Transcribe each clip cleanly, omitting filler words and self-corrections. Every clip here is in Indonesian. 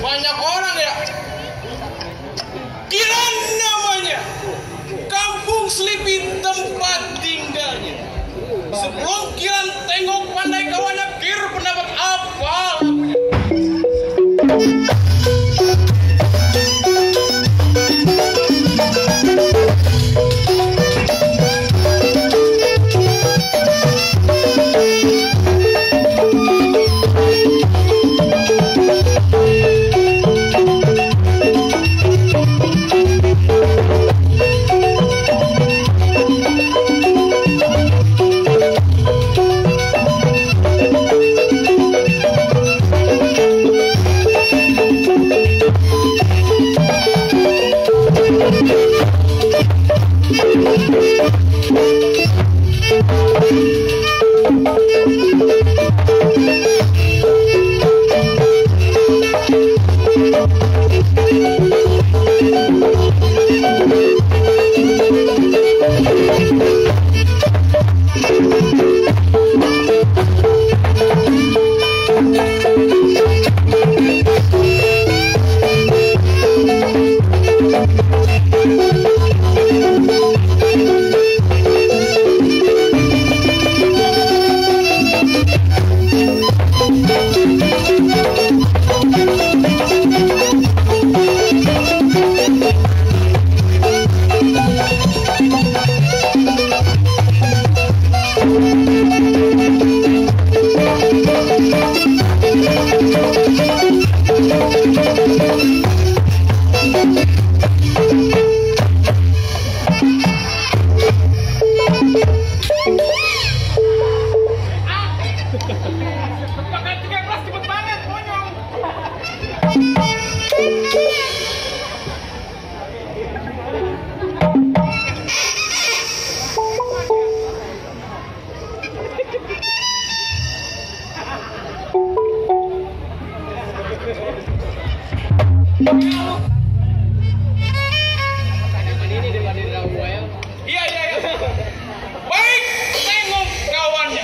Banyak orang ya. Kiran namanya. Kampung Selipi tempat tinggalnya. Sebelum Kiran tengok pandai kawannya, Kir pendapat apa lagunya? Iya. Baik, tengok kawannya.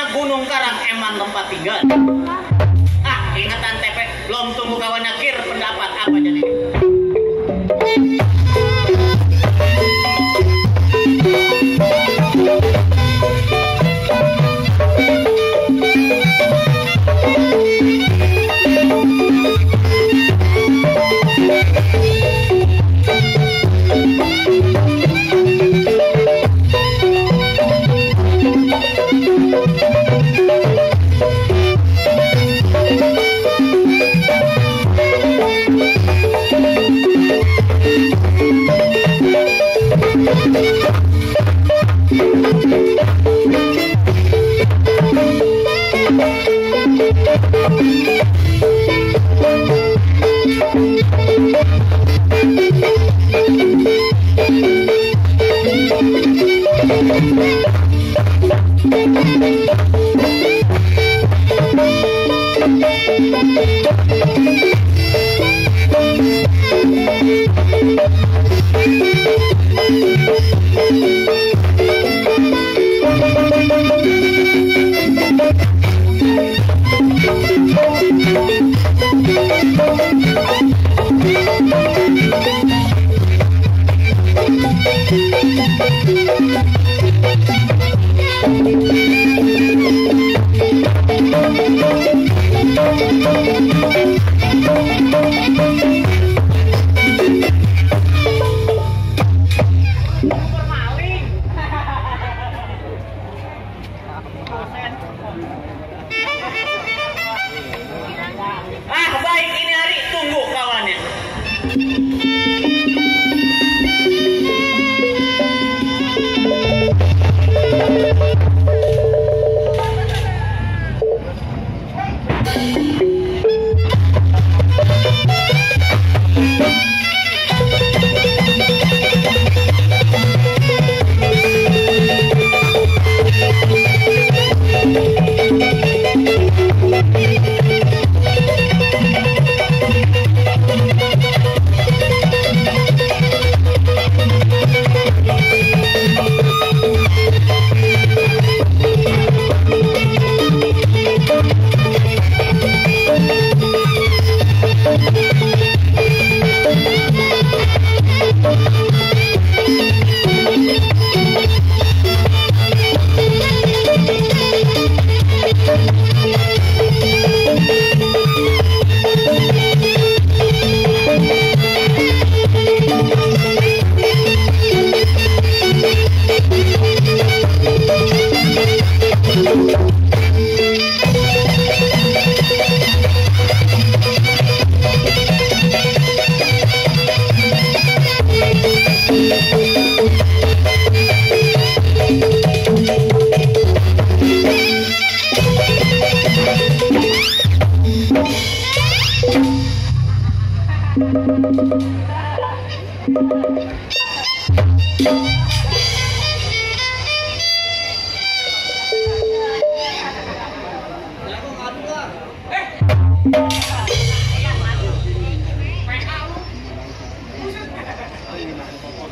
Gunung Karang emang tempat tinggal. Ingatan TP belum tunggu kawannya Kir pendapat apa jadi.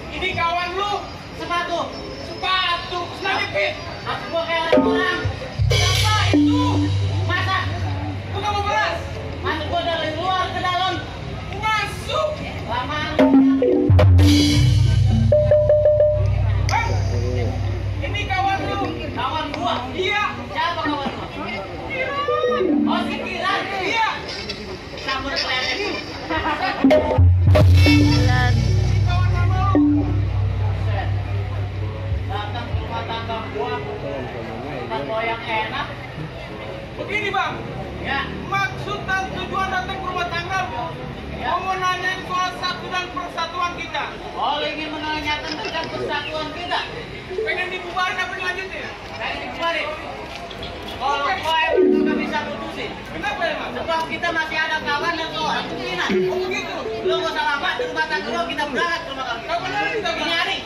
Ini kawan lu. Sepatu. Selipit. Aku gua kayak orang. Siapa itu? Masa? Lu gak mau beras? Masuk gua dari luar ke dalam. Masuk. Lama. Bang, ini kawan lu. Kawan gua. Iya. Siapa kawan gua? Oh, si Kiran. Iya. Sambut kelihatan itu. Ini kawan lama lu. Datang ke rumah tangga gua. Kita yang enak. Begini bang, Ya. maksud dan tujuan datang ke rumah tangga Ya. mau nanyain soal satu dan persatuan kita. Oh, ingin menanyakan tentang persatuan kita. Pengen dibubarin apa dilanjutin? Kayak dibubarin. Kalau gua emang nggak bisa putusin. Kenapa ya mas? Sebab kita masih ada kawan dan seorang pimpinan. Oh begitu. Lu gak usah lama di rumah tangga lu, kita berangkat ke rumah kami. Kapan hari kita Ini bang? hari.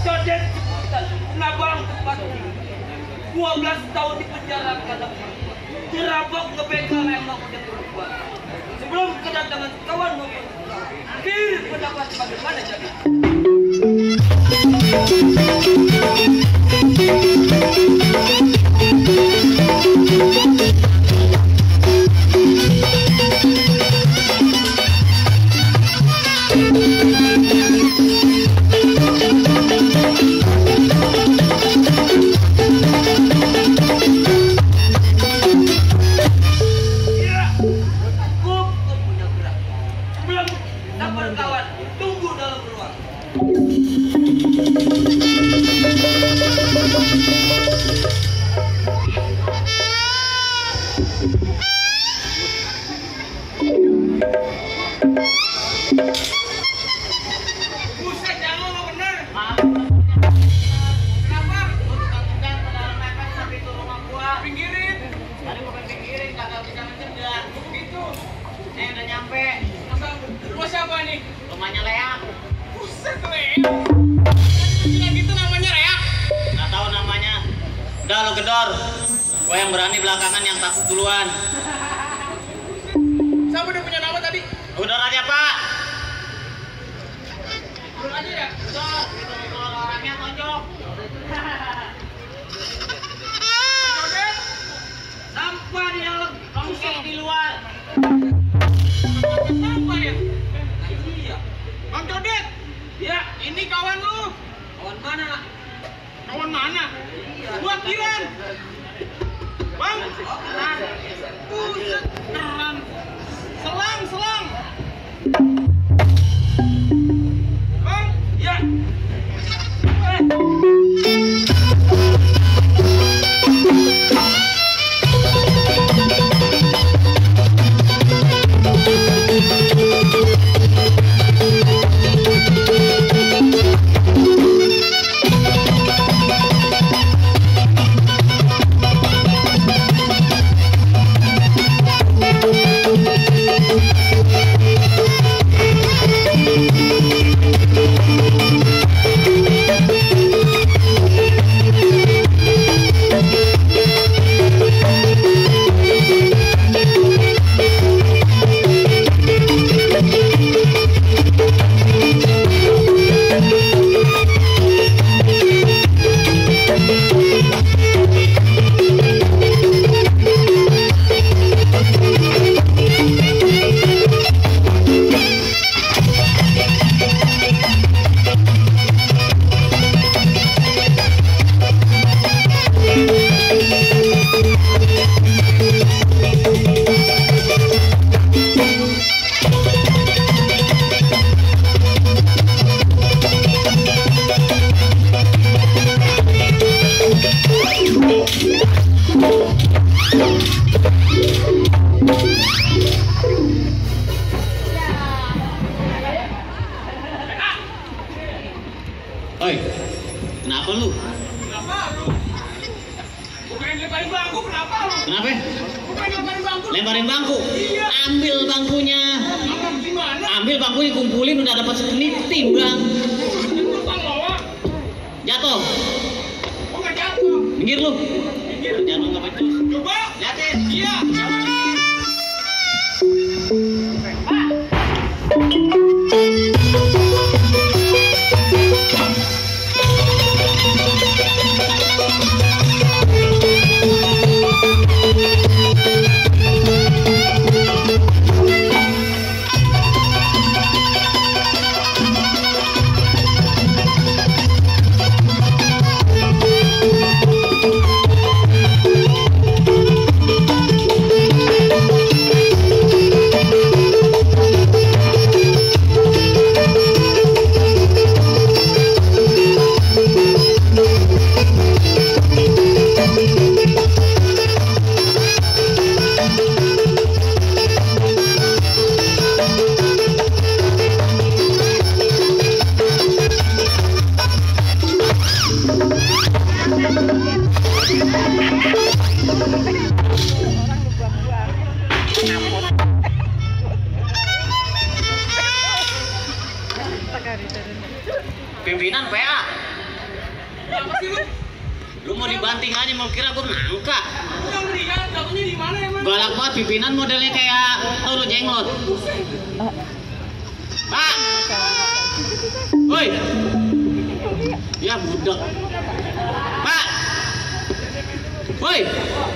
Jodet cepetan. Nabang tepat 12 tahun di penjara kata dirampok ngebegal emang udah berubah. Sebelum kedatangan kawan mobil, kiri pendapat bagaimana jadi? Iya, cukup punya gerak. Sebelum dapat kawan, tunggu dalam ruang. Buset, jangan lo bener. Maaf. Kenapa? Gua tukang undang pada mepet sampai ke rumah gua. Pinggirin. Tadi gua pengen pikirin kagak bisa mencegah. Begitu. Udah nyampe. Masa rumah siapa nih? Rumahnya Leak. Buset, Reak. Tadi bilang gitu namanya Reak. Nggak tahu namanya. Udah lu gedor. Gua yang berani belakangan, yang takut duluan. Siapa udah punya nama tadi? Gedor aja, Pak. Belum aja ya? Gedor. Gitu orangnya tonjok. Jodet. Sampah di dalam, kongsi di luar. Sampah ya? Iya. Bang Jodet. Ya, ini kawan lu. Kawan mana? Kawan mana? Buat Kiran. Bang. Oh, keran. Buset, keren. Selang. Bang. Ya. Oi, kenapa lu? Kenapa lu? Bukan lemparin bangku, kenapa lu? Kenapa? Bukan lemparin bangku. Lemparin bangku? Iya. Ambil bangkunya. Gimana? Ambil bangkunya, kumpulin, udah dapat sekenit, timbang. Bang Loa. Jatuh. Oh nggak jatuh. Minggir lu. Minggir. Jatuh nggak becus. Coba. Liatin. Iya. Pimpinan PA. Apa sih lu? Lu mau dibanting aja, mau kira gue nangka. Udah mendingan, jatuhnya di mana emang? Galak banget pimpinan, modelnya kayak turu jenglot. Pak. Woi. Ya budak. Pak. Woi,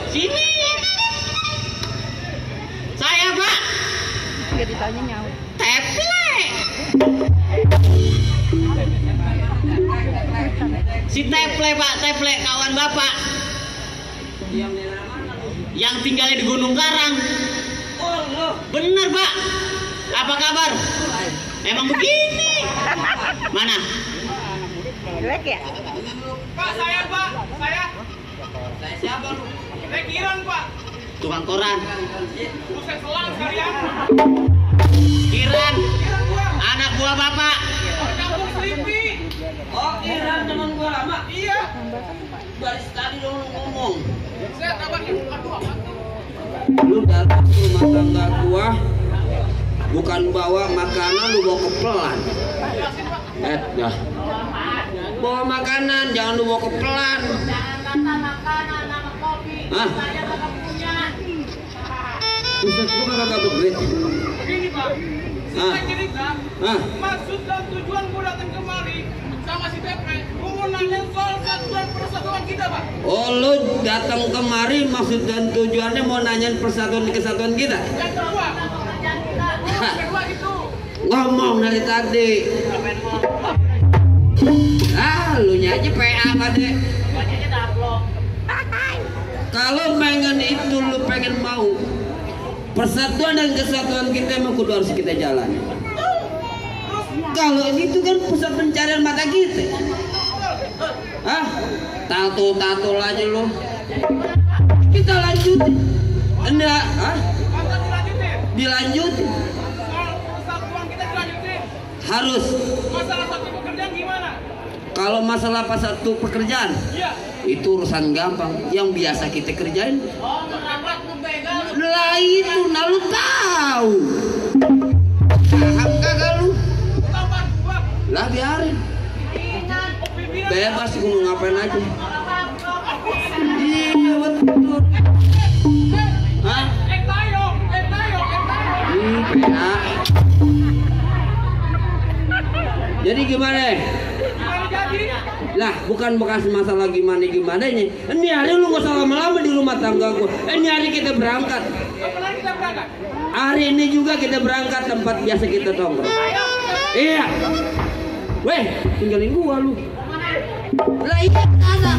sini. Saya, Pak. Gak ditanya nyawa. Teple. Si Teple, Pak, Teple kawan Bapak. Yang tinggalnya di Gunung Karang. Oh, lo. Bener, Pak. Apa kabar? Emang begini. Mana? Jelek ya? Pak, saya Pak. Saya siapa lu? Saya Kiran Pak. Tukang koran. Buset selang sekalian. Kiran, Kiran gua. anak buah Bapak. Kampung Selipi. Oh, Kiran teman gua lama. Iya. Baris tadi dong lu ngomong. Saya dapat aduh apa tuh? Lu datang ke rumah tangga gua, bukan bawa makanan, lu bawa kepelan. Jelasin Pak. Dah. Bawa makanan, jangan lu bawa kepelan. Makanan sama kopi. Hah? Saya kagak punya. Buset, gua kagak berit. Begini Pak. Ah. Saya cerita. Hah? Maksud dan tujuan gua datang kemari sama si Tepe, gua mau nanya soal kesatuan persatuan kita Pak. Oh, lu datang kemari maksud dan tujuannya mau nanyain persatuan kesatuan kita? Yang kedua. Hah. Yang kedua itu. Ngomong dari tadi. Lu nya aja PA kade. Kalau pengen itu lu pengen mau persatuan dan kesatuan kita emang kudu harus kita jalani. Kalau itu kan pusat pencarian mata kita. Ah, tato aja lu. Kita lanjutin. Enggak, Masa dilanjutin? dilanjutin. Soal persatuan kita dilanjutin. Harus. Masalah satu pekerjaan gimana? Kalau masalah pas satu pekerjaan, Iya. itu urusan gampang. Yang biasa kita kerjain. Oh, menabrak membegal. Lah itu, nah lu tahu. Paham kagak lu? Tambah gua. Lah biarin. Pimpinan. Bebas gua mau ngapain aja. Iya betul. Hah? Tayo. PA. Jadi gimana? Gimana jadi? Lah bukan bekas masalah gimana-gimananya. Ini hari lu gak usah lama-lama di rumah tangga gua. Ini hari kita berangkat. Apalagi kita berangkat? Hari ini juga kita berangkat tempat biasa kita nongkrong. Ayo. Iya. Weh, tinggalin gua lu. Lah iya kagak.